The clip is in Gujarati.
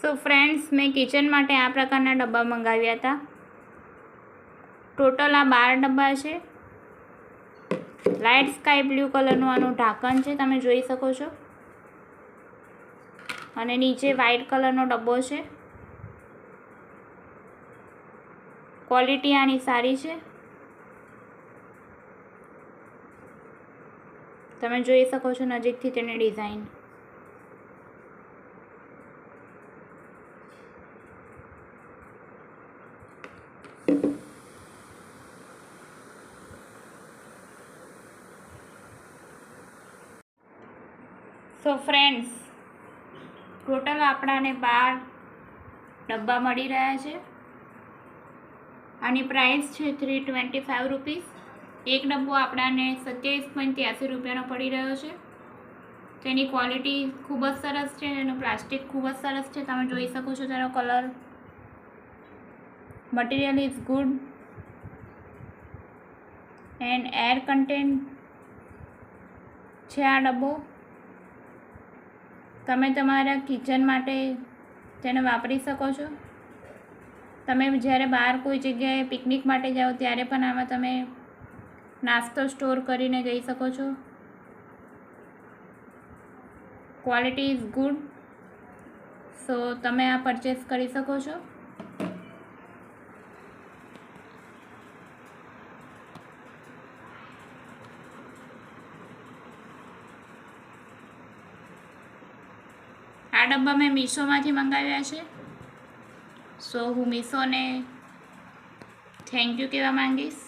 સો ફ્રેન્ડ્સ, મેં કિચન માટે આ પ્રકારના ડબ્બા મંગાવ્યા હતા. ટોટલ આ 12 ડબ્બા છે. લાઇટ સ્કાય બ્લુ કલરનું આનું ઢાંકણ છે, તમે જોઈ શકો છો. અને નીચે વ્હાઇટ કલરનો ડબ્બો છે. ક્વોલિટી આની સારી છે, તમે જોઈ શકો છો નજીકથી તેની ડિઝાઇન. સો ફ્રેન્ડ્સ, ટોટલ આપણાને 12 ડબ્બા મળી રહ્યા છે. આની પ્રાઇસ છે 325 રૂપીસ. એક ડબ્બો આપણાને 27.83 રૂપિયાનો પડી રહ્યો છે. તેની ક્વોલિટી ખૂબ જ સરસ છે, એનું પ્લાસ્ટિક ખૂબ જ સરસ છે, તમે જોઈ શકો છો તેનો colour. Material is good and air content છે આ ડબ્બો. તમે તમારા કિચન માટે તેને વાપરી શકો છો. તમે જ્યારે બહાર કોઈ જગ્યાએ પિકનિક માટે જાઓ ત્યારે પણ આમાં તમે નાસ્તો સ્ટોર કરીને જઈ શકો છો. ક્વોલિટી ઇઝ ગુડ, સો તમે આ પરચેસ કરી શકો છો. આ ડબ્બા મેં મીશોમાંથી મંગાવ્યા છે. સો હું મીશોને થેન્ક યુ કહેવા માંગીશ.